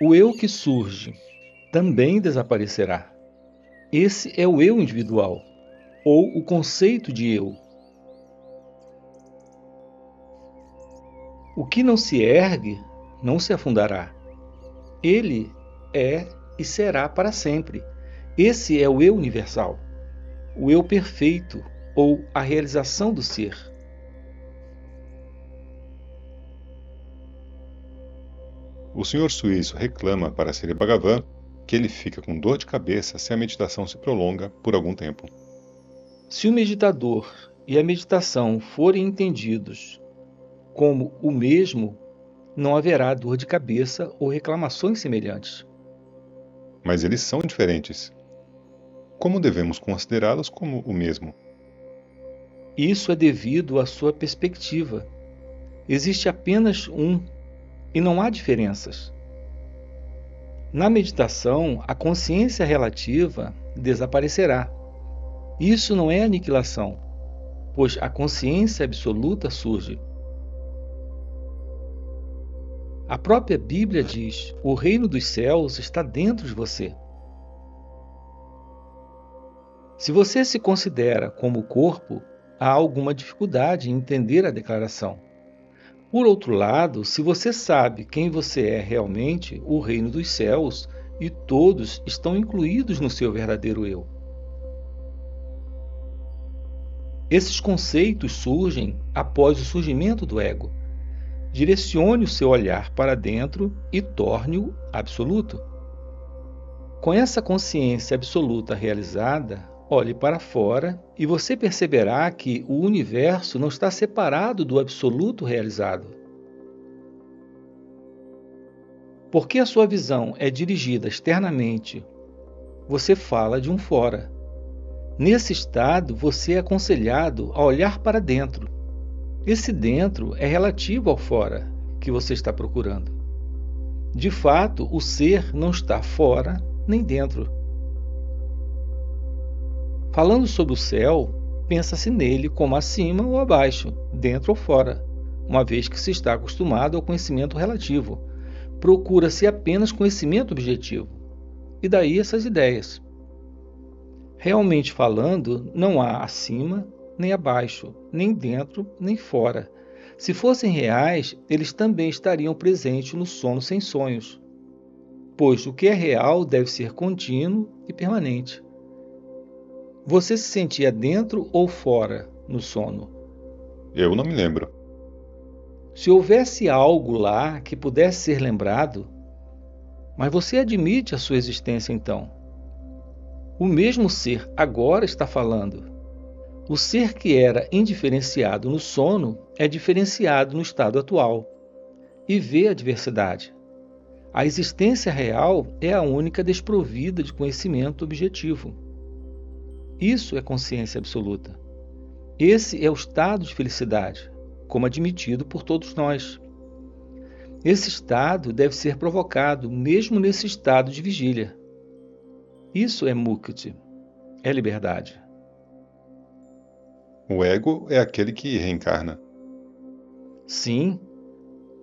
O eu que surge também desaparecerá. Esse é o eu individual, ou o conceito de eu. O que não se ergue não se afundará. Ele é e será para sempre. Esse é o eu universal, o eu perfeito, ou a realização do ser. O senhor suíço reclama para Sri Bhagavan que ele fica com dor de cabeça se a meditação se prolonga por algum tempo. Se o meditador e a meditação forem entendidos como o mesmo, não haverá dor de cabeça ou reclamações semelhantes. Mas eles são diferentes. Como devemos considerá-los como o mesmo? Isso é devido à sua perspectiva. Existe apenas um e não há diferenças. Na meditação, a consciência relativa desaparecerá. Isso não é aniquilação, pois a consciência absoluta surge. A própria Bíblia diz: o reino dos céus está dentro de você. Se você se considera como corpo, há alguma dificuldade em entender a declaração. Por outro lado, se você sabe quem você é realmente, o reino dos céus e todos estão incluídos no seu verdadeiro eu. Esses conceitos surgem após o surgimento do ego. Direcione o seu olhar para dentro e torne-o absoluto. Com essa consciência absoluta realizada, olhe para fora e você perceberá que o universo não está separado do absoluto realizado. Porque a sua visão é dirigida externamente, você fala de um fora. Nesse estado, você é aconselhado a olhar para dentro. Esse dentro é relativo ao fora que você está procurando. De fato, o ser não está fora nem dentro. Falando sobre o céu, pensa-se nele como acima ou abaixo, dentro ou fora, uma vez que se está acostumado ao conhecimento relativo. Procura-se apenas conhecimento objetivo. E daí essas ideias. Realmente falando, não há acima nem abaixo, nem dentro nem fora. Se fossem reais, eles também estariam presentes no sono sem sonhos, pois o que é real deve ser contínuo e permanente. Você se sentia dentro ou fora no sono? Eu não me lembro. Se houvesse algo lá que pudesse ser lembrado, mas você admite a sua existência então. O mesmo ser agora está falando. O ser que era indiferenciado no sono é diferenciado no estado atual e vê a diversidade. A existência real é a única desprovida de conhecimento objetivo. Isso é consciência absoluta. Esse é o estado de felicidade, como admitido por todos nós. Esse estado deve ser provocado mesmo nesse estado de vigília. Isso é mukti, é liberdade. O ego é aquele que reencarna. Sim,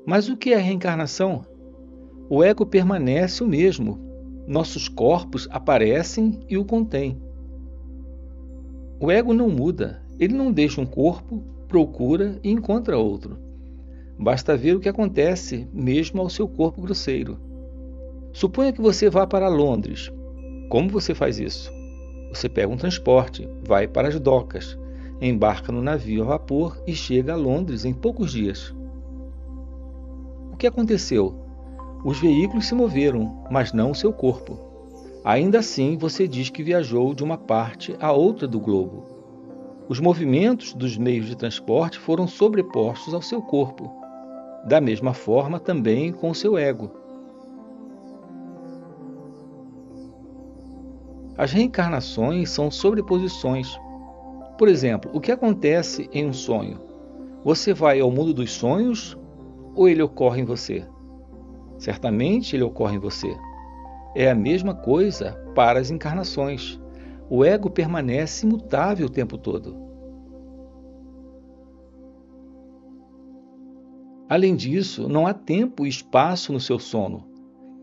mas o que é a reencarnação? O ego permanece o mesmo. Nossos corpos aparecem e o contêm. O ego não muda, ele não deixa um corpo, procura e encontra outro. Basta ver o que acontece mesmo ao seu corpo grosseiro. Suponha que você vá para Londres. Como você faz isso? Você pega um transporte, vai para as docas, embarca no navio a vapor e chega a Londres em poucos dias. O que aconteceu? Os veículos se moveram, mas não o seu corpo. Ainda assim, você diz que viajou de uma parte a outra do globo. Os movimentos dos meios de transporte foram sobrepostos ao seu corpo. Da mesma forma também com o seu ego. As reencarnações são sobreposições. Por exemplo, o que acontece em um sonho? Você vai ao mundo dos sonhos ou ele ocorre em você? Certamente ele ocorre em você. É a mesma coisa para as encarnações. O ego permanece imutável o tempo todo. Além disso, não há tempo e espaço no seu sono.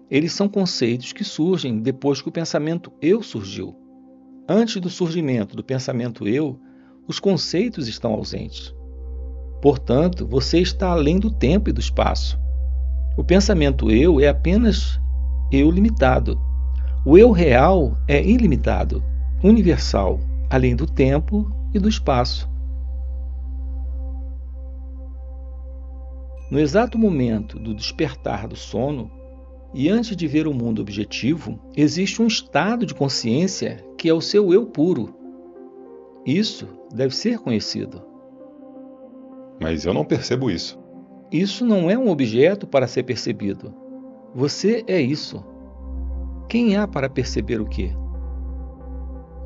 Eles são conceitos que surgem depois que o pensamento eu surgiu. Antes do surgimento do pensamento eu, os conceitos estão ausentes. Portanto, você está além do tempo e do espaço. O pensamento eu é apenas eu limitado. O eu real é ilimitado, universal, além do tempo e do espaço. No exato momento do despertar do sono, e antes de ver o mundo objetivo, existe um estado de consciência que é o seu eu puro. Isso deve ser conhecido. Mas eu não percebo isso. Isso não é um objeto para ser percebido. Você é isso. Quem há para perceber o quê?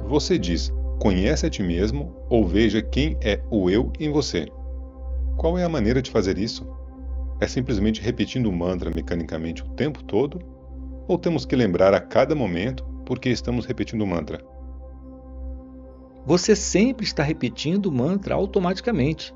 Você diz, conhece a ti mesmo ou veja quem é o eu em você. Qual é a maneira de fazer isso? É simplesmente repetindo o mantra mecanicamente o tempo todo? Ou temos que lembrar a cada momento porque estamos repetindo o mantra? Você sempre está repetindo o mantra automaticamente.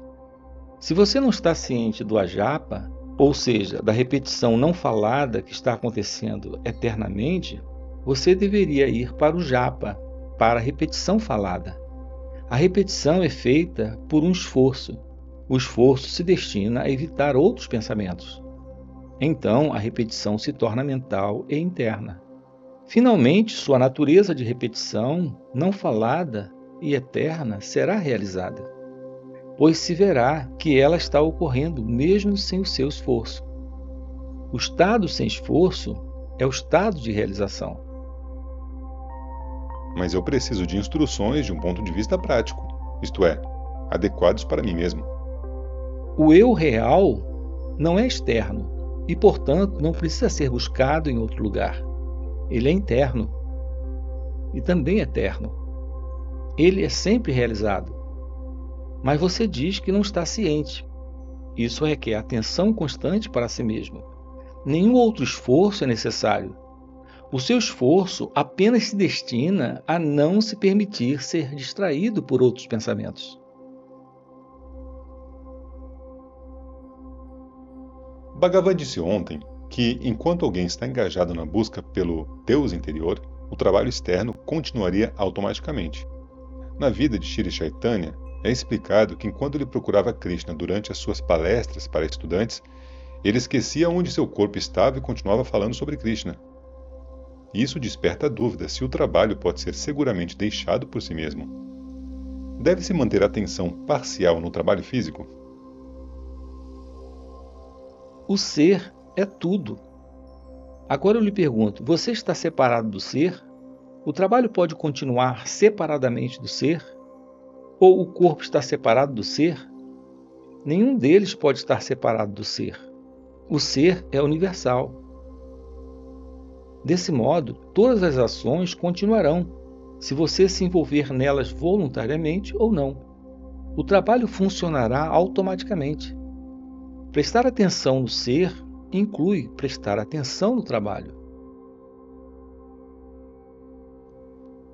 Se você não está ciente do ajapa, ou seja, da repetição não falada que está acontecendo eternamente, você deveria ir para o japa, para a repetição falada. A repetição é feita por um esforço. O esforço se destina a evitar outros pensamentos. Então, a repetição se torna mental e interna. Finalmente, sua natureza de repetição, não falada e eterna, será realizada, pois se verá que ela está ocorrendo mesmo sem o seu esforço. O estado sem esforço é o estado de realização. Mas eu preciso de instruções de um ponto de vista prático, isto é, adequados para mim mesmo. O eu real não é externo e, portanto, não precisa ser buscado em outro lugar. Ele é interno e também eterno. Ele é sempre realizado. Mas você diz que não está ciente. Isso requer atenção constante para si mesmo. Nenhum outro esforço é necessário. O seu esforço apenas se destina a não se permitir ser distraído por outros pensamentos. Bhagavan disse ontem que, enquanto alguém está engajado na busca pelo Deus interior, o trabalho externo continuaria automaticamente. Na vida de Shri Chaitanya, é explicado que enquanto ele procurava Krishna durante as suas palestras para estudantes, ele esquecia onde seu corpo estava e continuava falando sobre Krishna. Isso desperta a dúvida se o trabalho pode ser seguramente deixado por si mesmo. Deve-se manter a atenção parcial no trabalho físico? O ser é tudo. Agora eu lhe pergunto, você está separado do ser? O trabalho pode continuar separadamente do ser? Ou o corpo está separado do ser? Nenhum deles pode estar separado do ser. O ser é universal. Desse modo, todas as ações continuarão, se você se envolver nelas voluntariamente ou não. O trabalho funcionará automaticamente. Prestar atenção no ser inclui prestar atenção no trabalho.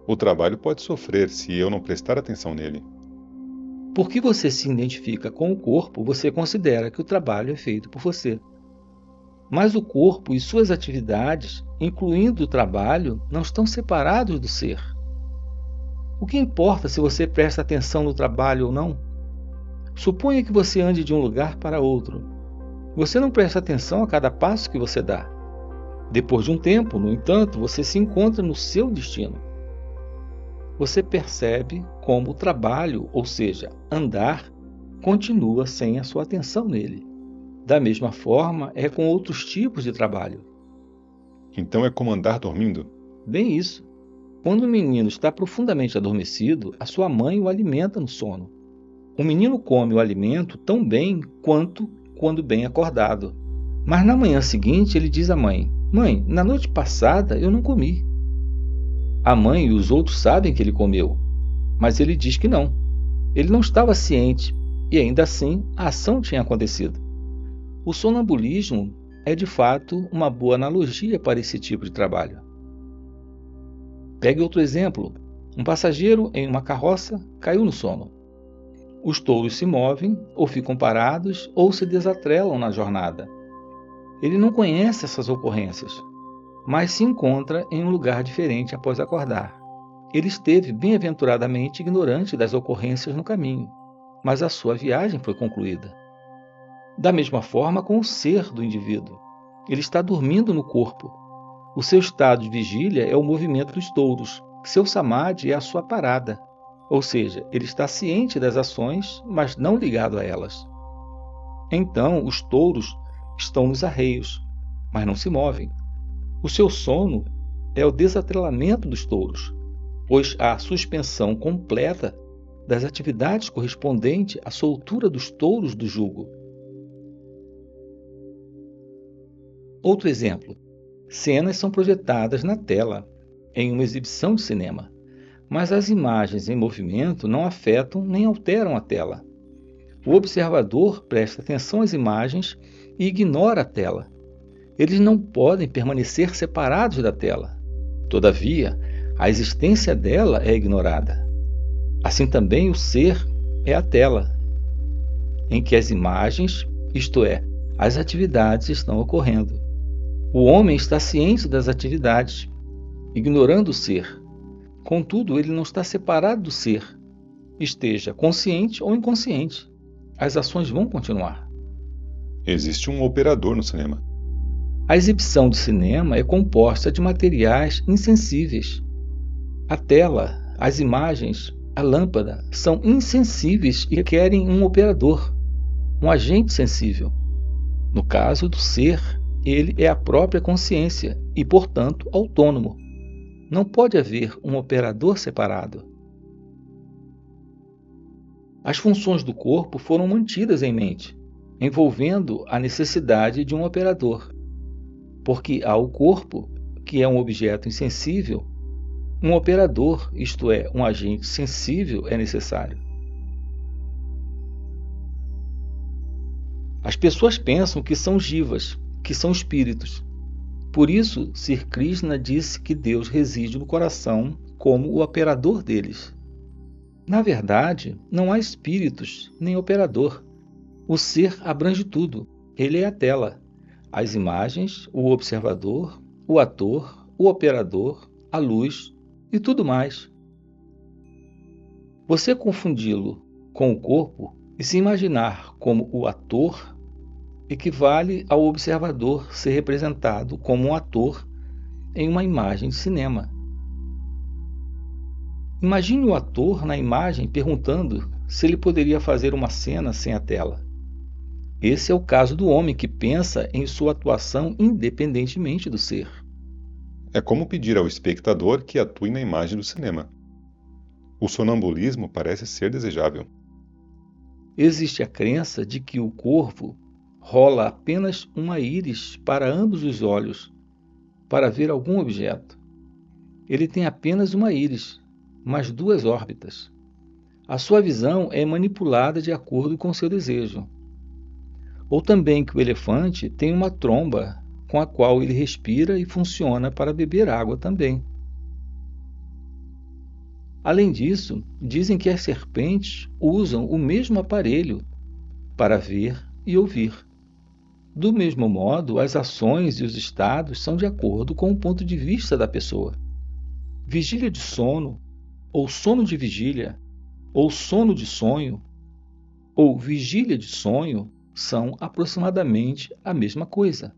O trabalho pode sofrer se eu não prestar atenção nele. Porque você se identifica com o corpo, você considera que o trabalho é feito por você. Mas o corpo e suas atividades, incluindo o trabalho, não estão separados do ser. O que importa se você presta atenção no trabalho ou não? Suponha que você ande de um lugar para outro. Você não presta atenção a cada passo que você dá. Depois de um tempo, no entanto, você se encontra no seu destino. Você percebe como o trabalho, ou seja, andar, continua sem a sua atenção nele. Da mesma forma, é com outros tipos de trabalho. Então é como andar dormindo? Bem isso. Quando o menino está profundamente adormecido, a sua mãe o alimenta no sono. O menino come o alimento tão bem quanto quando bem acordado. Mas na manhã seguinte ele diz à mãe: "Mãe, na noite passada eu não comi." A mãe e os outros sabem que ele comeu, mas ele diz que não. Ele não estava ciente e ainda assim a ação tinha acontecido. O sonambulismo é de fato uma boa analogia para esse tipo de trabalho. Pegue outro exemplo. Um passageiro em uma carroça caiu no sono. Os touros se movem, ou ficam parados, ou se desatrelam na jornada. Ele não conhece essas ocorrências. mas se encontra em um lugar diferente após acordar. Ele esteve bem-aventuradamente ignorante das ocorrências no caminho, mas a sua viagem foi concluída. Da mesma forma com o ser do indivíduo. Ele está dormindo no corpo. O seu estado de vigília é o movimento dos touros. Seu samadhi é a sua parada. Ou seja, ele está ciente das ações, mas não ligado a elas. Então, os touros estão nos arreios, mas não se movem. O seu sono é o desatrelamento dos touros, pois há a suspensão completa das atividades correspondente à soltura dos touros do jugo. Outro exemplo. Cenas são projetadas na tela, em uma exibição de cinema, mas as imagens em movimento não afetam nem alteram a tela. O observador presta atenção às imagens e ignora a tela. Eles não podem permanecer separados da tela. Todavia, a existência dela é ignorada. Assim também o ser é a tela, em que as imagens, isto é, as atividades estão ocorrendo. O homem está ciente das atividades, ignorando o ser. Contudo, ele não está separado do ser. Esteja consciente ou inconsciente, as ações vão continuar. Existe um operador no cinema. A exibição de cinema é composta de materiais insensíveis. A tela, as imagens, a lâmpada são insensíveis e requerem um operador, um agente sensível. No caso do ser, ele é a própria consciência e, portanto, autônomo. Não pode haver um operador separado. As funções do corpo foram mantidas em mente, envolvendo a necessidade de um operador, porque há o corpo, que é um objeto insensível, um operador, isto é, um agente sensível, é necessário. As pessoas pensam que são jivas, que são espíritos. Por isso, Sri Krishna disse que Deus reside no coração como o operador deles. Na verdade, não há espíritos nem operador. O ser abrange tudo. Ele é a tela, as imagens, o observador, o ator, o operador, a luz e tudo mais. Você confundi-lo com o corpo e se imaginar como o ator equivale ao observador ser representado como um ator em uma imagem de cinema. Imagine o ator na imagem perguntando se ele poderia fazer uma cena sem a tela. Esse é o caso do homem que pensa em sua atuação independentemente do ser. É como pedir ao espectador que atue na imagem do cinema. O sonambulismo parece ser desejável. Existe a crença de que o corpo rola apenas uma íris para ambos os olhos, para ver algum objeto. Ele tem apenas uma íris, mas duas órbitas. A sua visão é manipulada de acordo com seu desejo. Ou também que o elefante tem uma tromba com a qual ele respira e funciona para beber água também. Além disso, dizem que as serpentes usam o mesmo aparelho para ver e ouvir. Do mesmo modo, as ações e os estados são de acordo com o ponto de vista da pessoa. Vigília de sono, ou sono de vigília, ou sono de sonho, ou vigília de sonho são aproximadamente a mesma coisa.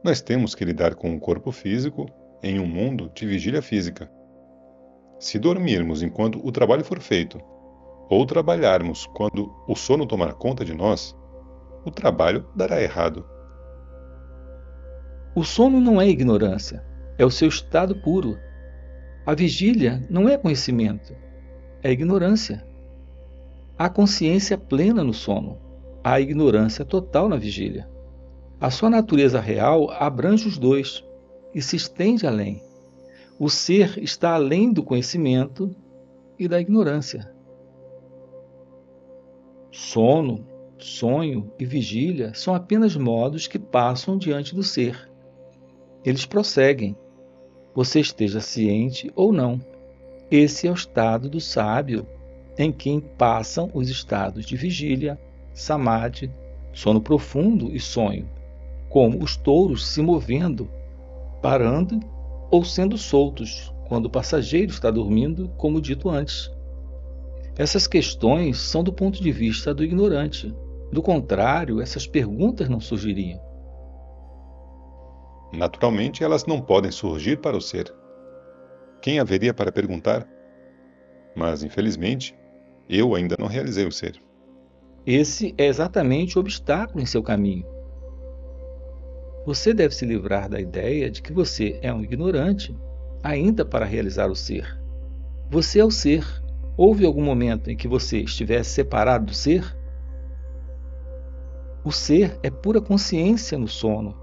Nós temos que lidar com o corpo físico em um mundo de vigília física. Se dormirmos enquanto o trabalho for feito, ou trabalharmos quando o sono tomar conta de nós, o trabalho dará errado. O sono não é ignorância, é o seu estado puro. A vigília não é conhecimento, é ignorância. Há consciência plena no sono, há ignorância total na vigília. A sua natureza real abrange os dois e se estende além. O ser está além do conhecimento e da ignorância. Sono, sonho e vigília são apenas modos que passam diante do ser. Eles prosseguem, você esteja ciente ou não. Esse é o estado do sábio, em quem passam os estados de vigília, samadhi, sono profundo e sonho. como os touros se movendo, parando ou sendo soltos quando o passageiro está dormindo, como dito antes. Essas questões são do ponto de vista do ignorante. Do contrário, essas perguntas não surgiriam. Naturalmente, elas não podem surgir para o ser. Quem haveria para perguntar? Mas, infelizmente, eu ainda não realizei o ser. Esse é exatamente o obstáculo em seu caminho. Você deve se livrar da ideia de que você é um ignorante, ainda para realizar o ser. Você é o ser. Houve algum momento em que você estivesse separado do ser? O ser é pura consciência no sono.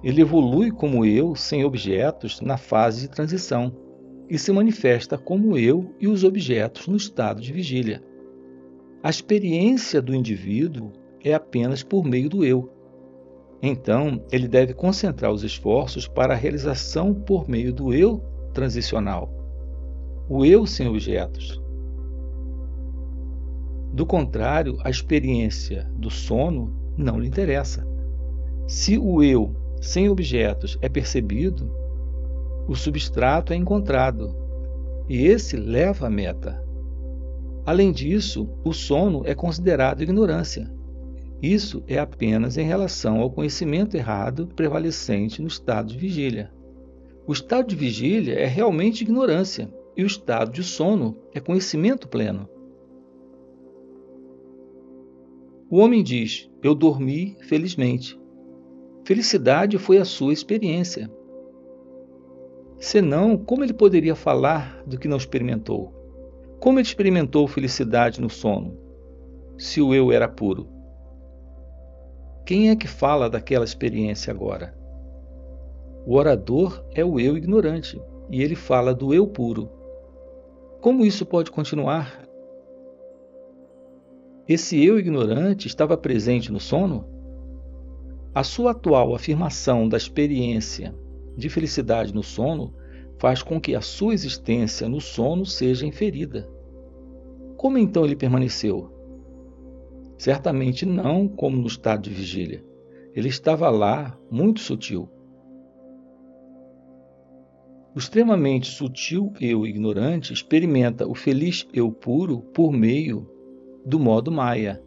Ele evolui como eu, sem objetos, na fase de transição, e se manifesta como eu e os objetos no estado de vigília. A experiência do indivíduo é apenas por meio do eu. Então, ele deve concentrar os esforços para a realização por meio do eu transicional, o eu sem objetos. Do contrário, a experiência do sono não lhe interessa. Se o eu sem objetos é percebido, o substrato é encontrado, e esse leva à meta. Além disso, o sono é considerado ignorância. Isso é apenas em relação ao conhecimento errado prevalecente no estado de vigília. O estado de vigília é realmente ignorância, e o estado de sono é conhecimento pleno. O homem diz: eu dormi felizmente. Felicidade foi a sua experiência. Senão, como ele poderia falar do que não experimentou? Como ele experimentou felicidade no sono, se o eu era puro? Quem é que fala daquela experiência agora? O orador é o eu ignorante, e ele fala do eu puro. Como isso pode continuar? Esse eu ignorante estava presente no sono? A sua atual afirmação da experiência de felicidade no sono faz com que a sua existência no sono seja inferida. Como então ele permaneceu? Certamente não como no estado de vigília. Ele estava lá, muito sutil. O extremamente sutil eu ignorante experimenta o feliz eu puro por meio do modo Maya.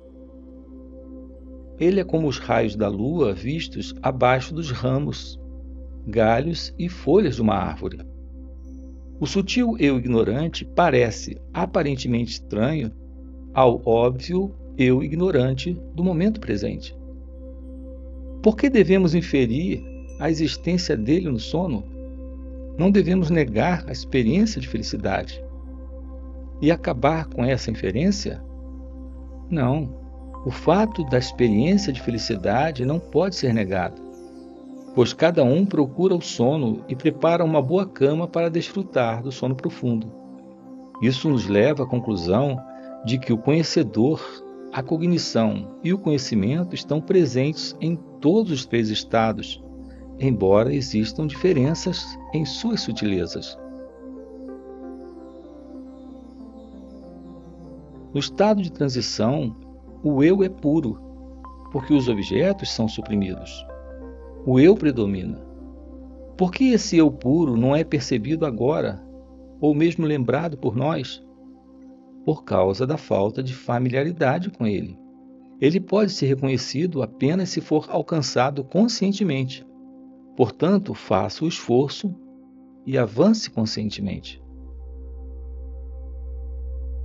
Ele é como os raios da lua vistos abaixo dos ramos, galhos e folhas de uma árvore. O sutil eu ignorante parece aparentemente estranho ao óbvio eu ignorante do momento presente. Por que devemos inferir a existência dele no sono? Não devemos negar a experiência de felicidade e acabar com essa inferência? Não. O fato da experiência de felicidade não pode ser negado, pois cada um procura o sono e prepara uma boa cama para desfrutar do sono profundo. Isso nos leva à conclusão de que o conhecedor, a cognição e o conhecimento estão presentes em todos os três estados, embora existam diferenças em suas sutilezas. No estado de transição, o eu é puro, porque os objetos são suprimidos. O eu predomina. Por que esse eu puro não é percebido agora, ou mesmo lembrado por nós? Por causa da falta de familiaridade com ele. Ele pode ser reconhecido apenas se for alcançado conscientemente. Portanto, faça o esforço e avance conscientemente.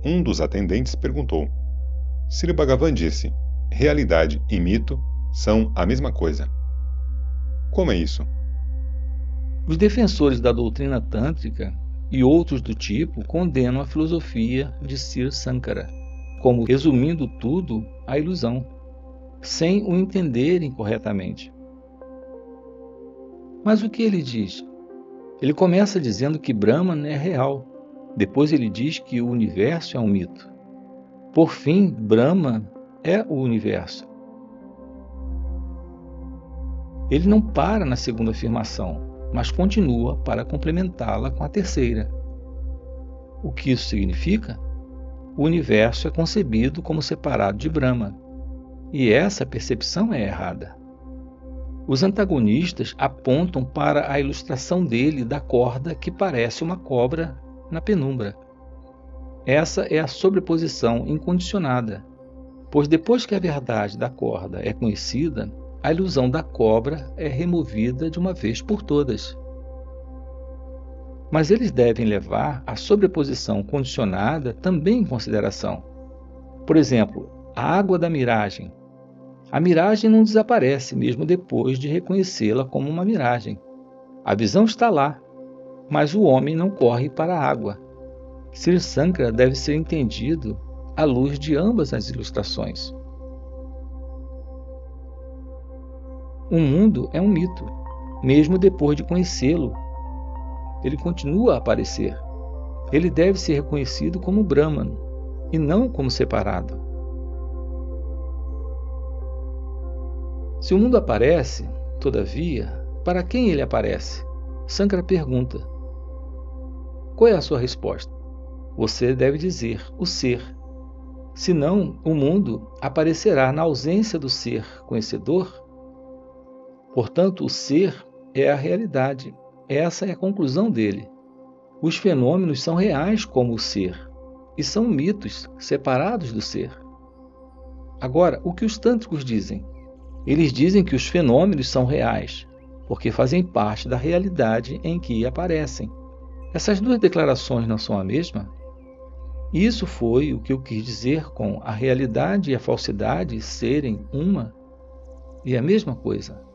Um dos atendentes perguntou. Sri Bhagavan disse: realidade e mito são a mesma coisa. Como é isso? Os defensores da doutrina tântrica e outros do tipo condenam a filosofia de Sri Sankara como resumindo tudo à ilusão, sem o entenderem corretamente. Mas o que ele diz? Ele começa dizendo que Brahman é real. Depois ele diz que o universo é um mito. Por fim, Brahman é o universo. Ele não para na segunda afirmação, mas continua para complementá-la com a terceira. O que isso significa? O universo é concebido como separado de Brahman, e essa percepção é errada. Os antagonistas apontam para a ilustração dele da corda que parece uma cobra na penumbra. Essa é a sobreposição incondicionada, pois depois que a verdade da corda é conhecida, a ilusão da cobra é removida de uma vez por todas. Mas eles devem levar a sobreposição condicionada também em consideração. Por exemplo, a água da miragem. A miragem não desaparece mesmo depois de reconhecê-la como uma miragem. A visão está lá, mas o homem não corre para a água. Sri Sankara deve ser entendido à luz de ambas as ilustrações. O mundo é um mito. Mesmo depois de conhecê-lo, ele continua a aparecer. Ele deve ser reconhecido como Brahman e não como separado. Se o mundo aparece, todavia, para quem ele aparece? Sankara pergunta. Qual é a sua resposta? Você deve dizer o ser. Senão, o mundo aparecerá na ausência do ser conhecedor. Portanto, o ser é a realidade. Essa é a conclusão dele. Os fenômenos são reais como o ser, e são mitos separados do ser. Agora, o que os tântricos dizem? Eles dizem que os fenômenos são reais, porque fazem parte da realidade em que aparecem. Essas duas declarações não são a mesma? Isso foi o que eu quis dizer com a realidade e a falsidade serem uma e a mesma coisa.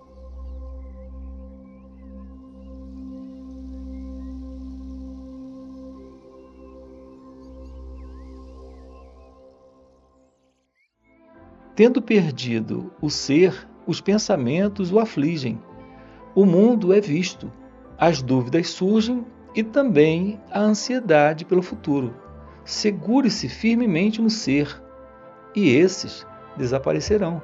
Tendo perdido o ser, os pensamentos o afligem. O mundo é visto, as dúvidas surgem e também a ansiedade pelo futuro. Segure-se firmemente no ser, e esses desaparecerão.